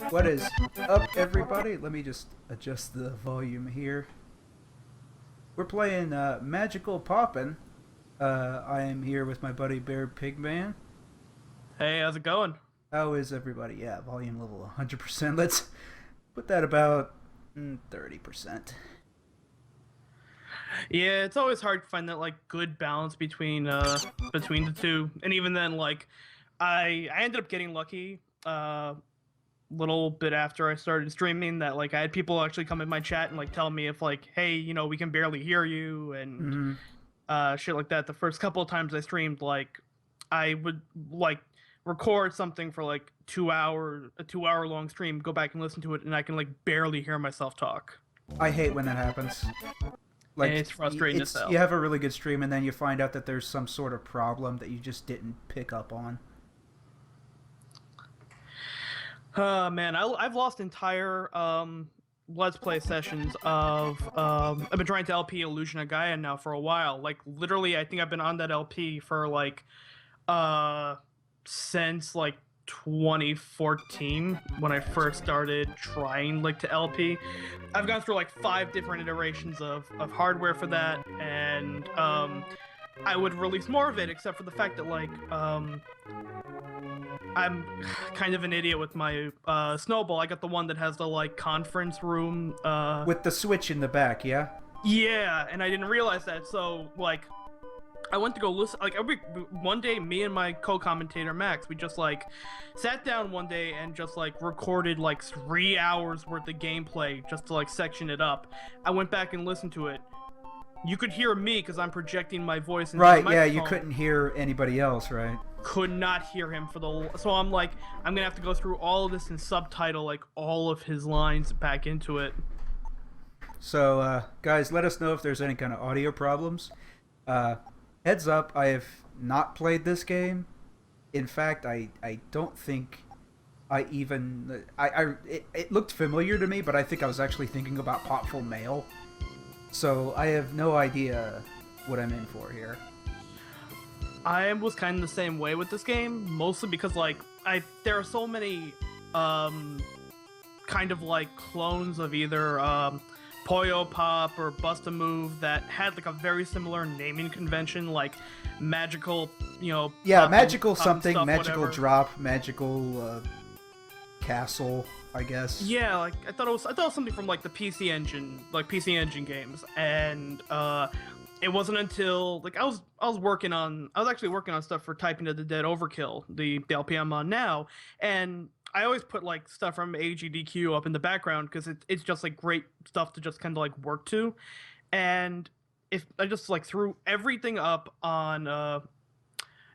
What is up, everybody? Let me just adjust the volume here. We're playing Magical Poppin'. I am here with my buddy Bearpigman. Hey, how's it going? How is everybody? Yeah, volume level 100%. Let's put that about 30%. Yeah, it's always hard to find that good balance between the two. And even then, I ended up getting lucky little bit after I started streaming that I had people actually come in my chat and tell me if hey, we can barely hear you and shit like that. The first couple of times I streamed, I would record something for a 2 hour long stream, go back and listen to it, and I can barely hear myself talk. I hate when that happens. And it's frustrating as hell. You have a really good stream and then you find out that there's some sort of problem that you just didn't pick up on. Man, I've lost entire Let's Play sessions of I've been trying to LP Illusion of Gaia now for a while. Literally, I think I've been on that LP for since 2014 when I first started trying to LP. I've gone through 5 different iterations of hardware for that, and I would release more of it, except for the fact that I'm kind of an idiot with my Snowball. I got the one that has the conference room with the switch in the back, yeah? Yeah, and I didn't realize that, so I went to go listen. One day, me and my co-commentator Max, we just sat down one day and just recorded 3 hours worth of gameplay just to section it up. I went back and listened to it. You could hear me because I'm projecting my voice into the microphone. Yeah, you couldn't hear anybody else, right? Could not hear him for the. So I'm I'm gonna have to go through all of this and subtitle all of his lines back into it. So, guys, let us know if there's any kind of audio problems. Heads up, I have not played this game. In fact, I don't think I even... It looked familiar to me, but I think I was actually thinking about Potful Mail. So I have no idea what I'm in for here. I was kind of the same way with this game, mostly because there are so many kind of clones of either Puyo Pop or Bust a Move that had a very similar naming convention, magical, Yeah, pop magical stuff, something, magical whatever. drop, magical castle, I guess. Yeah, I thought it was something from the PC Engine games, and it wasn't until I was actually working on stuff for Typing of the Dead Overkill, the LP I'm on now, and I always put stuff from AGDQ up in the background because it's just great stuff to just kind of work to, and if I just threw everything up on no,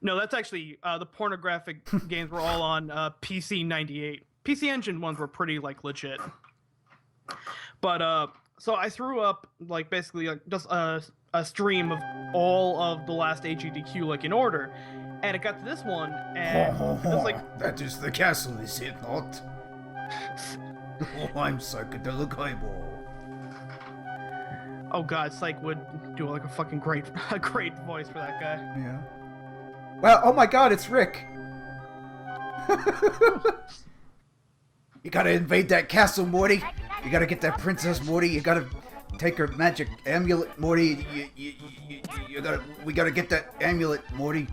that's actually the pornographic games were all on PC 98. PC Engine ones were pretty legit, but so I threw up basically just a stream of all of the last AGDQ in order. And it got to this one, and it was that is the castle, is it not? Oh, I'm psychedelic eyeball. Oh god, Psych would do a fucking great voice for that guy. Yeah. Well, oh my god, it's Rick! You gotta invade that castle, Morty! You gotta get that princess, Morty! You gotta take her magic amulet, Morty! We gotta get that amulet, Morty!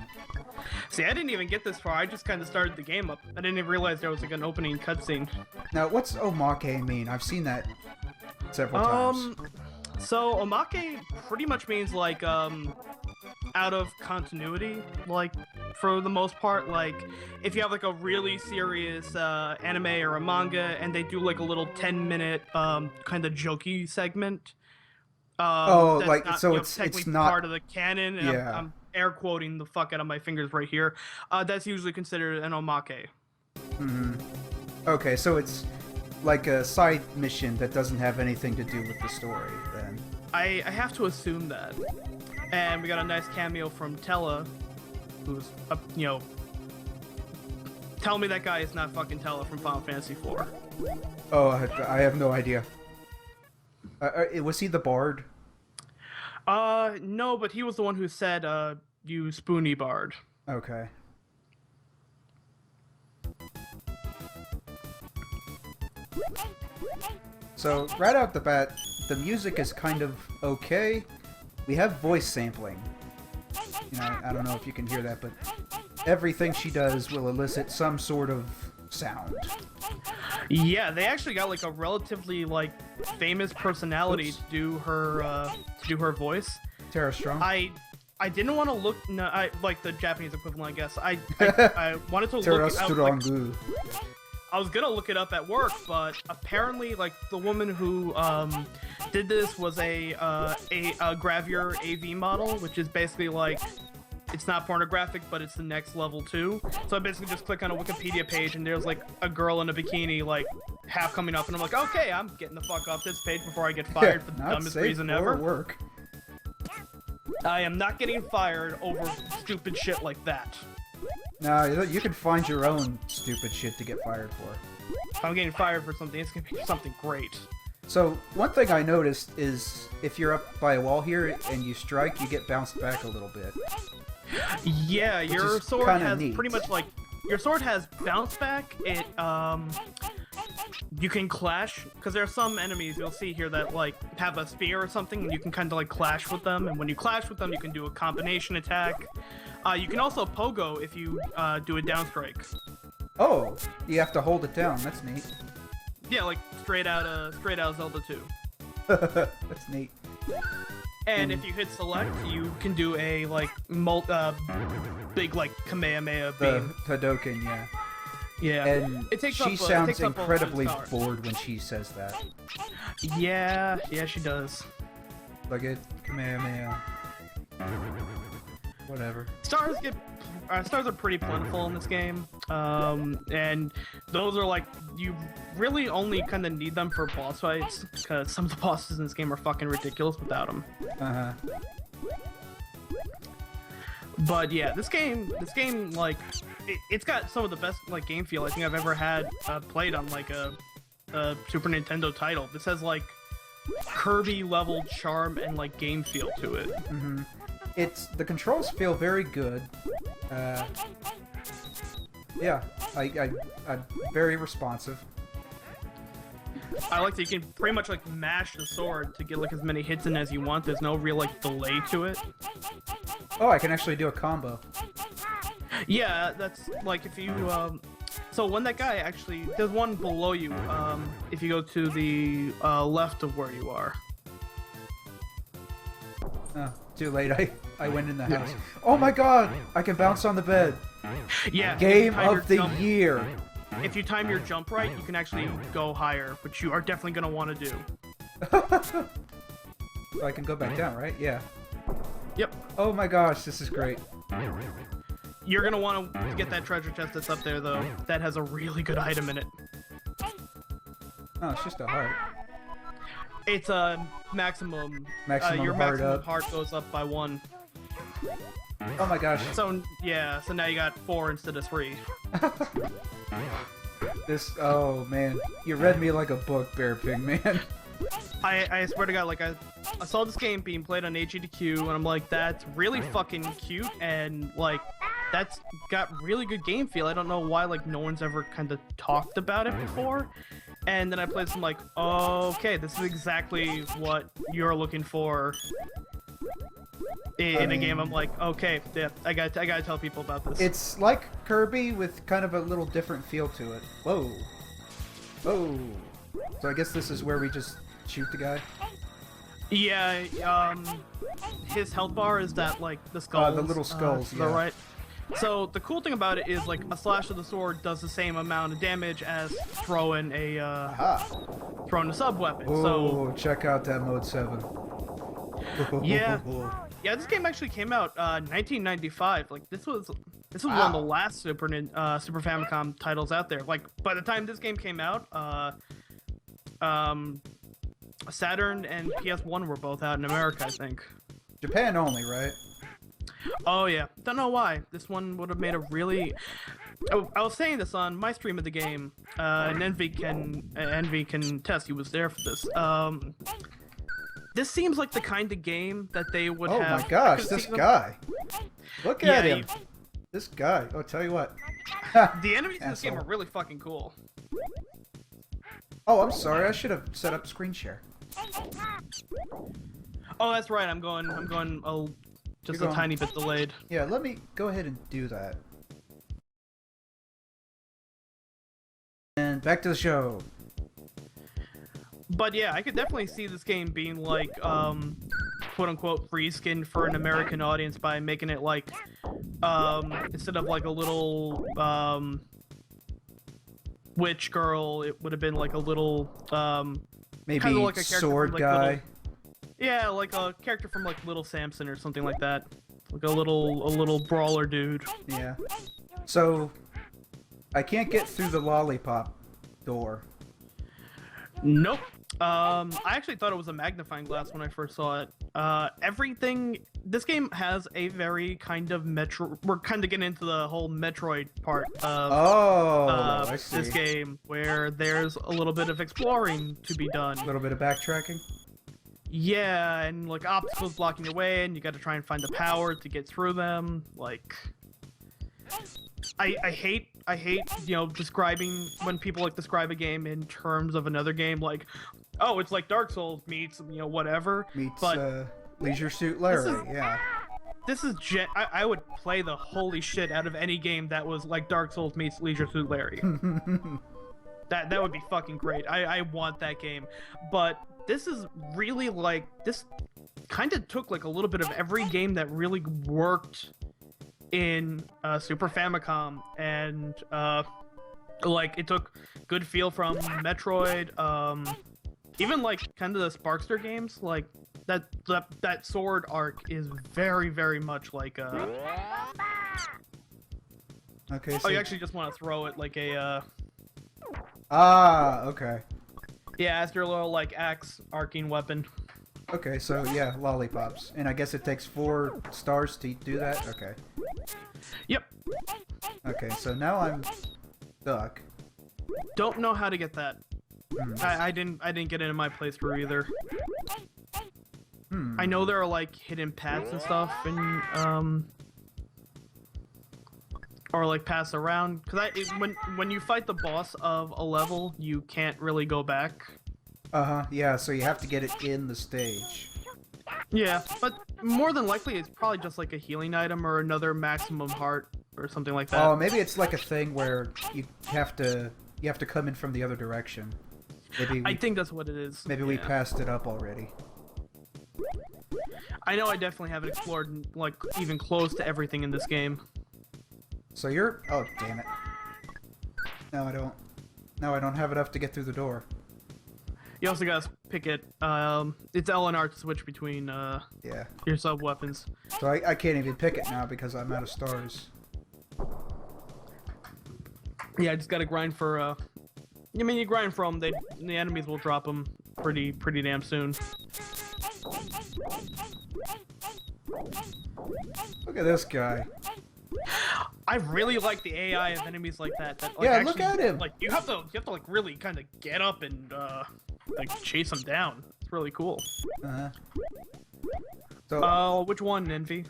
See, I didn't even get this far. I just kind of started the game up. I didn't even realize there was an opening cutscene. Now, what's omake mean? I've seen that several times. So omake pretty much means out of continuity, for the most part. If you have a really serious anime or a manga, and they do a little 10-minute kind of jokey segment. That's not, so technically it's not part of the canon. And yeah. I'm air quoting the fuck out of my fingers right here. That's usually considered an omake. Mm-hmm. Okay, so it's like a side mission that doesn't have anything to do with the story, then. I have to assume that. And we got a nice cameo from Tella, who's, tell me that guy is not fucking Tella from Final Fantasy IV. Oh, I have no idea. Was he the bard? No, but he was the one who said, you spoony bard. Okay. So, right out the bat, the music is kind of okay. We have voice sampling. You know, I don't know if you can hear that, but everything she does will elicit some sort of sound. Yeah, they actually got like a relatively like famous personality to do her voice. Tara Strong? I didn't want to look like the Japanese equivalent, I guess. I wanted to Tara look Strong. I was gonna look it up at work, but apparently, like the woman who did this was a Gravure AV model, which is basically like it's not pornographic, but it's the next level too. So I basically just click on a Wikipedia page, and there's like a girl in a bikini, like half coming up, and I'm like, okay, I'm getting the fuck off this page before I get fired for the dumbest reason ever. Work. I am not getting fired over stupid shit like that. No, you can find your own stupid shit to get fired for. If I'm getting fired for something, it's gonna be something great. So, one thing I noticed is if you're up by a wall here and you strike, you get bounced back a little bit. Yeah, your sword has neat. pretty much like your sword has bounce back. It you can clash because there are some enemies you'll see here that like have a spear or something, and you can kind of like clash with them. And when you clash with them, you can do a combination attack. You can also pogo if you do a down strike. Oh, you have to hold it down. That's neat. Yeah, like straight out Zelda 2. That's neat. And if you hit select, you can do a like big like Kamehameha beam. The Hadoken, yeah. Yeah. And it takes she up, sounds takes up incredibly 1 star. bored when she says that. Yeah, she does. Like it, Kamehameha. Whatever. Stars are pretty plentiful in this game, and those are like you really only kind of need them for boss fights because some of the bosses in this game are fucking ridiculous without them. But yeah, this game like it's got some of the best like game feel I think I've ever had played on like a Super Nintendo title. This has like Kirby level charm and like game feel to it. Mm-hmm. The controls feel very good. Yeah, I'm very responsive. I like that you can pretty much like mash the sword to get like as many hits in as you want. There's no real like delay to it. Oh, I can actually do a combo. Yeah, that's like if you so when that guy actually there's one below you if you go to the left of where you are. Oh, too late. I went in the house. Oh my god! I can bounce on the bed. Yeah. Game of the year. If you time your jump right, you can actually go higher, which you are definitely gonna want to do. So I can go back down, right? Yeah. Yep. Oh my gosh, this is great. You're gonna want to get that treasure chest that's up there, though. That has a really good item in it. Oh, it's just a heart. It's a maximum. Your heart maximum up. heart goes up by 1. Oh my gosh. So yeah, so now you got 4 instead of 3. Oh man, you read me like a book, Bearpigman. I swear to God, like I saw this game being played on HEDQ, and I'm like, that's really fucking cute, and like that's got really good game feel. I don't know why like no one's ever kind of talked about it before. And then I played some like, okay, this is exactly what you're looking for in a game. I'm like, okay, yeah, I gotta tell people about this. It's like Kirby with kind of a little different feel to it. Whoa. Oh. So I guess this is where we just shoot the guy? Yeah, his health bar is that like the skulls. The little skulls, to yeah. the right. So the cool thing about it is like a slash of the sword does the same amount of damage as throwing a sub weapon. Oh, so check out that mode 7. yeah, this game actually came out 1995. Like this was one of the last Super Famicom titles out there. Like by the time this game came out, Saturn and PS1 were both out in America, I think. Japan only, right? Oh yeah, don't know why. This one would have made a really. Oh, I was saying this on my stream of the game, and Envy can test. He was there for this. This seems like the kind of game that they would have. Oh my gosh, this guy! Look at him. This guy. Oh, tell you what. The enemies in this game are really fucking cool. Oh, I'm sorry. I should have set up screen share. Oh, that's right. I'm going just a going- tiny bit delayed. Yeah, let me go ahead and do that. And back to the show. But yeah, I could definitely see this game being like, quote-unquote reskin for an American audience by making it like, instead of like a little, witch girl, it would have been like a little, Maybe kinda like a character sword from, like, guy. yeah, like a character from like Little Samson or something like that. Like a little brawler dude. Yeah. So, I can't get through the lollipop door. Nope. I actually thought it was a magnifying glass when I first saw it. Everything. This game has a very kind of Metro. We're kind of getting into the whole Metroid part of I see. this game, where there's a little bit of exploring to be done. A little bit of backtracking. Yeah, and like obstacles blocking your way, and you got to try and find the power to get through them. Like, I hate describing when people like describe a game in terms of another game, like, oh, it's like Dark Souls meets whatever. Meets but Leisure Suit Larry. is- Yeah. this is I would play the holy shit out of any game that was like Dark Souls meets Leisure Suit Larry. That would be fucking great. I want that game. But this is really like, this kind of took like a little bit of every game that really worked in Super Famicom, and like it took good feel from Metroid, even like kind of the Sparkster games, like that sword arc is very much like Okay. oh, So... you actually just want to throw it like a Ah, okay. yeah, as your little like axe arcing weapon. Okay, so yeah, lollipops. And I guess it takes 4 stars to do that? Okay. Yep. Okay, so now I'm stuck. Don't know how to get that. Hmm. I didn't get it in my playthrough either. Hmm. I know there are like hidden paths and stuff, and or like paths around. Cause when you fight the boss of a level, you can't really go back. Uh-huh, yeah, so you have to get it in the stage. Yeah, but more than likely it's probably just like a healing item or another maximum heart or something like that. Oh, maybe it's like a thing where you have to come in from the other direction. Maybe I think that's what it is. maybe we Yeah. passed it up already. I know I definitely haven't explored like even close to everything in this game. So you're... Oh, damn it. No, I don't. No, I don't have enough to get through the door. You also gotta pick it. It's L and R to switch between Yeah. your sub weapons. So I can't even pick it now because I'm out of stars. Yeah, I just gotta grind for. I mean, you grind for them. The enemies will drop them pretty damn soon. Look at this guy. I really like the AI of enemies like that. Like, Yeah, actually, look at him. Like you have to like really kind of get up and like chase them down. It's really cool. Uh-huh. So Which one, Envy?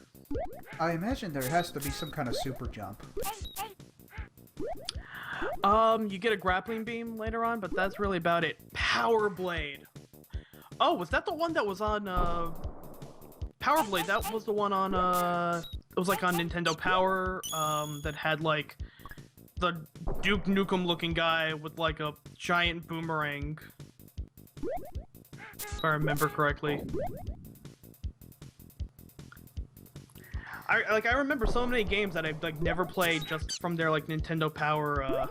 I imagine there has to be some kind of super jump. You get a grappling beam later on, but that's really about it. Power Blade. Oh, was that the one that was on Power Blade? That was the one on it was like on Nintendo Power, that had like the Duke Nukem looking guy with like a giant boomerang. If I remember correctly. I remember so many games that I've like never played just from their like Nintendo Power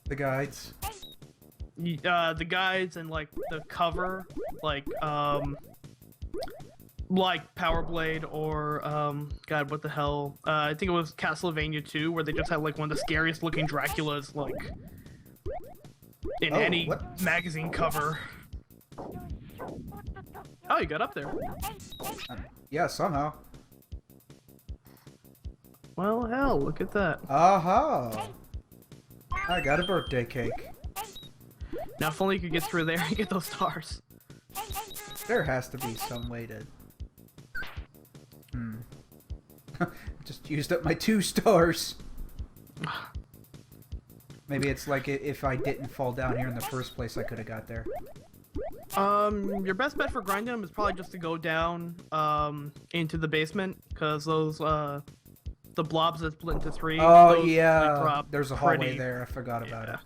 The guides. the guides and like the cover, like Power Blade or God, what the hell? I think it was Castlevania 2, where they just had like one of the scariest looking Draculas like in any what? magazine cover. Oh, you got up there. Yeah, somehow. Well, hell, look at that. Aha! I got a birthday cake. Now, if only you could get through there and get those stars. There has to be some way to... Just used up my 2 stars. Maybe it's like if I didn't fall down here in the first place, I could have got there. Your best bet for grinding them is probably just to go down into the basement, because those the blobs that split into three. Oh those, yeah, drop there's a hallway there. I forgot about it.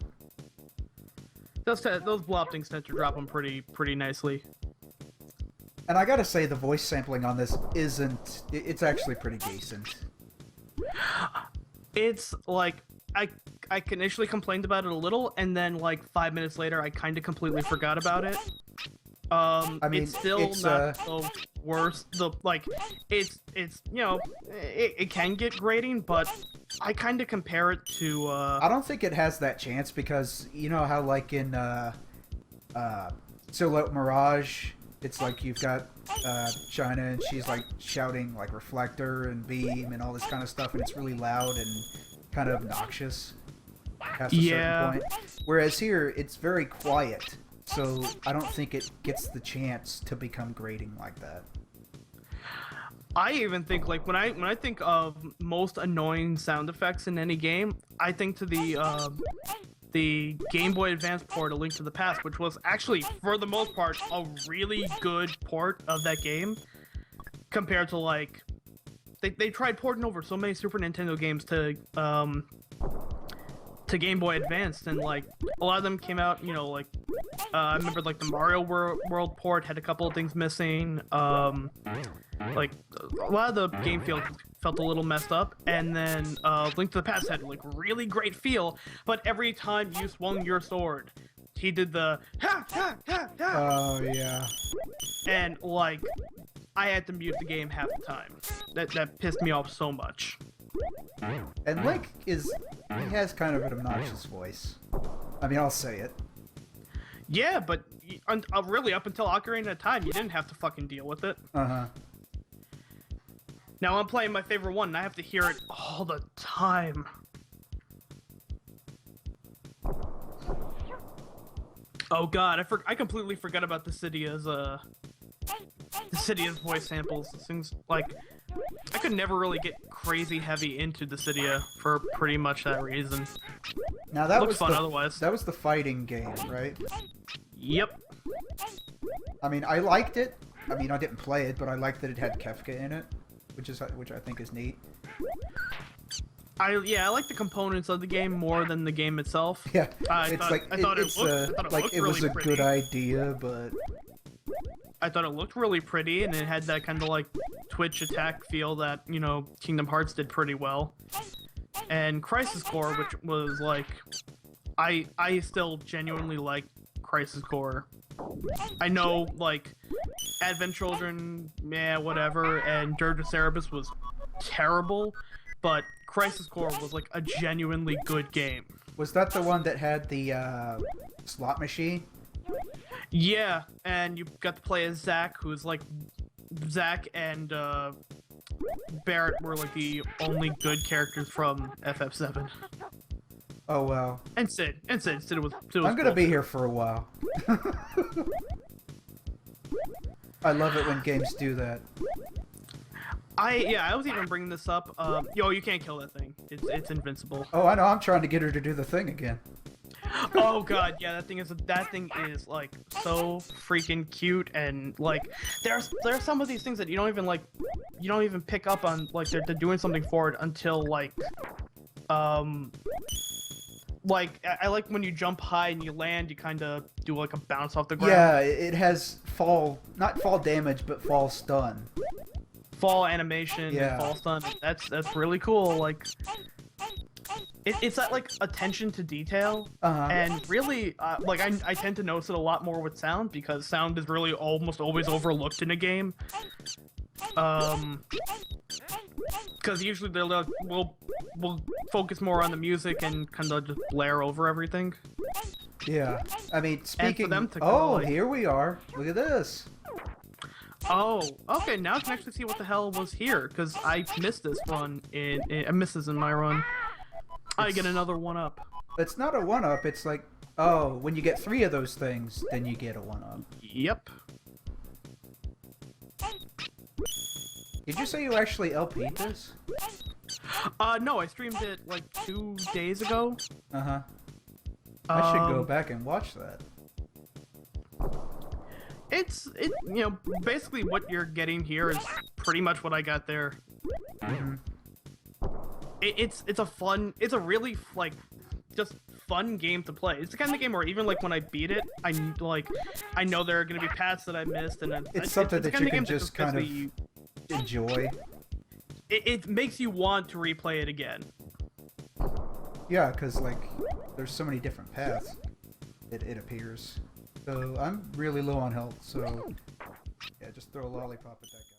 Those blob things tend to drop them pretty nicely. And I gotta say, the voice sampling on this isn't... It's actually pretty decent. It's like, I initially complained about it a little, and then like 5 minutes later, I kind of completely forgot about it. I mean, it's still not the worst. It's you know, it can get grating, but I kind of compare it to. I don't think it has that chance because you know how like in Silhouette Mirage, it's like you've got China and she's like shouting like reflector and beam and all this kind of stuff, and it's really loud and kind of obnoxious past a certain point. Whereas here, it's very quiet. So I don't think it gets the chance to become grating like that. I even think like when I think of most annoying sound effects in any game, I think to the Game Boy Advance port, A Link to the Past, which was actually for the most part a really good port of that game, compared to like they tried porting over so many Super Nintendo games to Game Boy Advance, and like a lot of them came out, you know, like I remember like the Mario World port had a couple of things missing. Like a lot of the game felt a little messed up, and then Link to the Past had like really great feel, but every time you swung your sword, he did the ha ha ha ha. Oh yeah. And like I had to mute the game half the time. That pissed me off so much. And Link he has kind of an obnoxious voice. I mean, I'll say it. Yeah, but really up until Ocarina of Time, you didn't have to fucking deal with it. Uh-huh. Now I'm playing my favorite one, and I have to hear it all the time. Oh god, I completely forgot about the Cydia's voice samples. Things like I could never really get crazy heavy into the Cydia for pretty much that reason. Now that Looks was fun otherwise. That was the fighting game, right? Yep. I mean, I liked it. I mean, I didn't play it, but I liked that it had Kefka in it, which I think is neat. I like the components of the game more than the game itself. Yeah, I thought it was a good idea, but I thought it looked really pretty, and it had that kind of like Twitch attack feel that, you know, Kingdom Hearts did pretty well. And Crisis Core, which was like, I still genuinely like Crisis Core. I know, like, Advent Children, whatever, and Dirge of Cerberus was terrible, but Crisis Core was like a genuinely good game. Was that the one that had the slot machine? Yeah, and you got to play as Zack, who's like... Zack and Barrett were like the only good characters from FF7. Oh wow. And Sid was I'm gonna be here for a while. I love it when games do that. I was even bringing this up. You can't kill that thing. It's invincible. Oh, I know. I'm trying to get her to do the thing again. Oh god, yeah, that thing is like so freaking cute, and like there are some of these things that you don't even pick up on, like they're doing something for it until like I like when you jump high and you land, you kind of do like a bounce off the ground. Yeah, it has not fall damage, but fall stun. Fall animation, yeah. Fall stun. That's really cool. Like it's that like attention to detail, and really like I tend to notice it a lot more with sound, because sound is really almost always overlooked in a game. Because usually we'll focus more on the music and kind of just blare over everything. Yeah, I mean, speaking. Here we are. Look at this. Oh, okay. Now I can actually see what the hell was here, because I missed this one I missed this in my run. I get another 1-up. It's not a 1-up. It's like, oh, when you get 3 of those things, then you get a 1-up. Yep. Did you say you actually LP'd this? No, I streamed it like 2 days ago. Uh-huh. I should go back and watch that. Basically what you're getting here is pretty much what I got there. Mm-hmm. It's a really like just fun game to play. It's the kind of game where even like when I beat it, I know there are gonna be paths that I missed, and it's something that you can just kind of enjoy. It makes you want to replay it again. Yeah, because like there's so many different paths. It appears. So I'm really low on health, so yeah, just throw a lollipop at that guy.